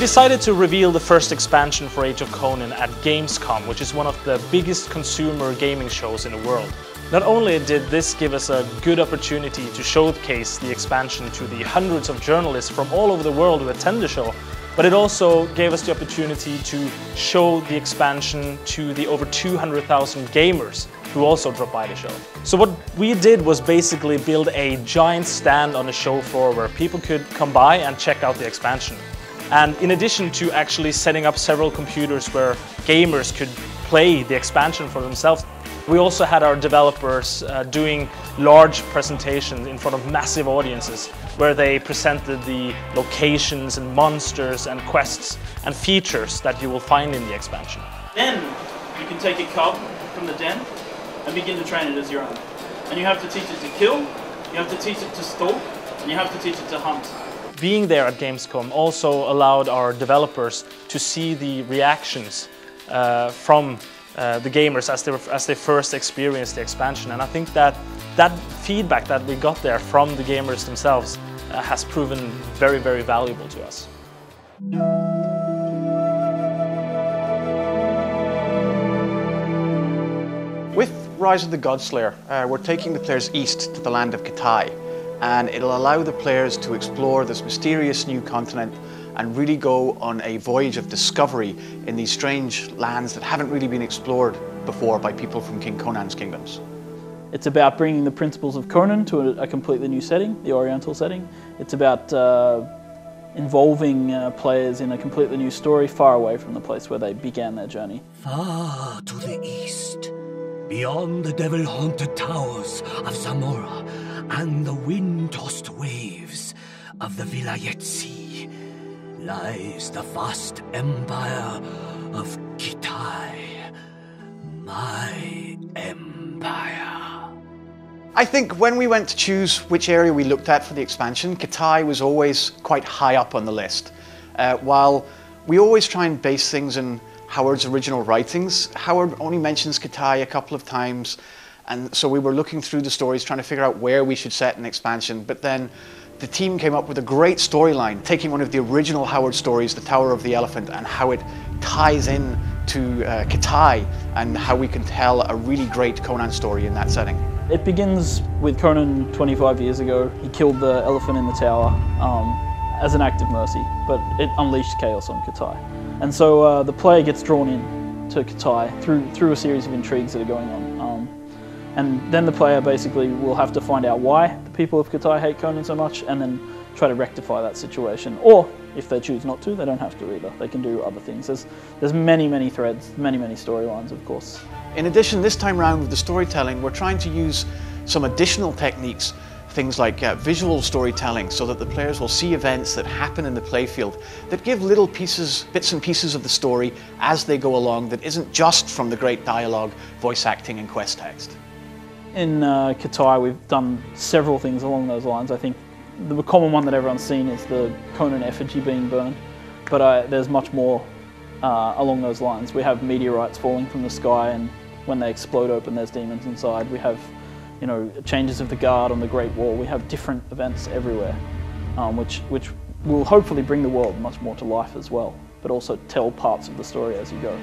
decided to reveal the first expansion for Age of Conan at Gamescom, which is one of the biggest consumer gaming shows in the world. Not only did this give us a good opportunity to showcase the expansion to the hundreds of journalists from all over the world who attend the show, but it also gave us the opportunity to show the expansion to the over 200,000 gamers who also dropped by the show. So what we did was basically build a giant stand on the show floor where people could come by and check out the expansion. And in addition to actually setting up several computers where gamers could play the expansion for themselves, we also had our developers doing large presentations in front of massive audiences where they presented the locations and monsters and quests and features that you will find in the expansion. Then you can take a cub from the den and begin to train it as your own. And you have to teach it to kill, you have to teach it to stalk, and you have to teach it to hunt. Being there at Gamescom also allowed our developers to see the reactions from the gamers as they first experienced the expansion, and I think that feedback that we got there from the gamers themselves has proven very, very valuable to us. With Rise of the Godslayer, we're taking the players east to the land of Kitai, and it'll allow the players to explore this mysterious new continent and really go on a voyage of discovery in these strange lands that haven't really been explored before by people from King Conan's kingdoms. It's about bringing the principles of Conan to a completely new setting, the Oriental setting. It's about involving players in a completely new story far away from the place where they began their journey. Far to the east, beyond the devil-haunted towers of Zamora and the wind-tossed waves of the Vilayet Sea, lies the vast empire of Kitai, my empire. I think when we went to choose which area we looked at for the expansion, Kitai was always quite high up on the list. While we always try and base things in Howard's original writings, Howard only mentions Kitai a couple of times, and so we were looking through the stories trying to figure out where we should set an expansion, but then the team came up with a great storyline, taking one of the original Howard stories, The Tower of the Elephant, and how it ties in to Kitai and how we can tell a really great Conan story in that setting. It begins with Conan 25 years ago. He killed the elephant in the tower as an act of mercy, but it unleashed chaos on Kitai. And so the player gets drawn in to Kitai through a series of intrigues that are going on. And then the player basically will have to find out why the people of Kitai hate Conan so much and then try to rectify that situation. Or if they choose not to, they don't have to either. They can do other things. There's many, many threads, many, many storylines, of course. In addition, this time round with the storytelling, we're trying to use some additional techniques, things like visual storytelling, so that the players will see events that happen in the playfield that give little pieces, bits and pieces of the story as they go along that isn't just from the great dialogue, voice acting and quest text. In Kitai, we've done several things along those lines. I think the common one that everyone's seen is the Conan effigy being burned, but there's much more along those lines. We have meteorites falling from the sky, and when they explode open, there's demons inside. We have, changes of the guard on the Great Wall. We have different events everywhere, which will hopefully bring the world much more to life as well, but also tell parts of the story as you go.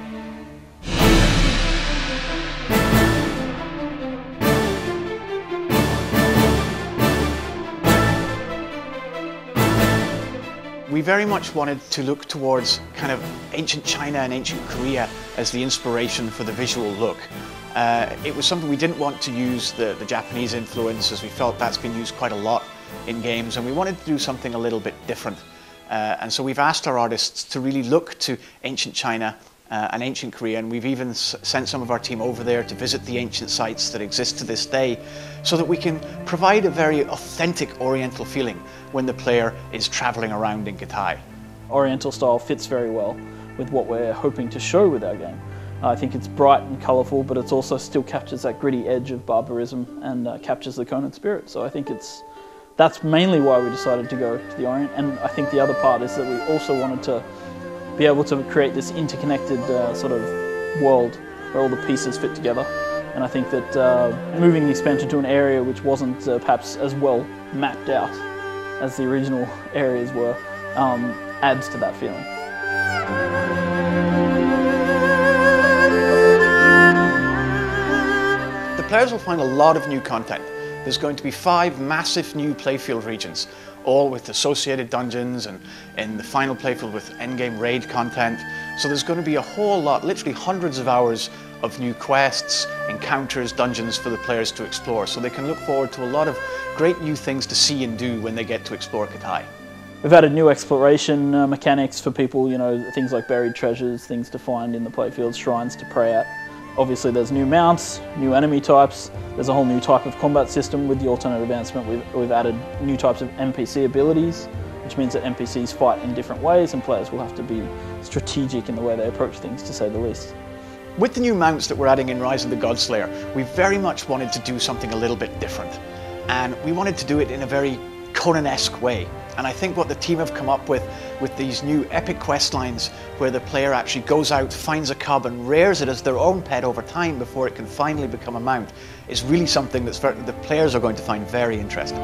We very much wanted to look towards kind of ancient China and ancient Korea as the inspiration for the visual look. It was something we didn't want to use the Japanese influence, as we felt that's been used quite a lot in games, and we wanted to do something a little bit different. And so we've asked our artists to really look to ancient China and ancient Korea, and we've even sent some of our team over there to visit the ancient sites that exist to this day, so that we can provide a very authentic Oriental feeling when the player is traveling around in Kitai. Oriental style fits very well with what we're hoping to show with our game. I think it's bright and colourful, but it also still captures that gritty edge of barbarism and captures the Conan spirit. So I think that's mainly why we decided to go to the Orient. And I think the other part is that we also wanted to be able to create this interconnected sort of world where all the pieces fit together. And I think that moving the expansion to an area which wasn't perhaps as well mapped out as the original areas were adds to that feeling. The players will find a lot of new content. There's going to be 5 massive new playfield regions, all with associated dungeons, and in the final playfield with endgame raid content. So there's going to be a whole lot, literally hundreds of hours of new quests, encounters, dungeons for the players to explore. So they can look forward to a lot of great new things to see and do when they get to explore Katai. We've added new exploration mechanics for people, you know, things like buried treasures, things to find in the playfield, shrines to pray at. Obviously there's new mounts, new enemy types, there's a whole new type of combat system with the alternate advancement. We've added new types of NPC abilities, which means that NPCs fight in different ways and players will have to be strategic in the way they approach things, to say the least. With the new mounts that we're adding in Rise of the Godslayer, we very much wanted to do something a little bit different. And we wanted to do it in a very Conan-esque way. And I think what the team have come up with these new epic quest lines where the player actually goes out, finds a cub and rears it as their own pet over time before it can finally become a mount, is really something that the players are going to find very interesting.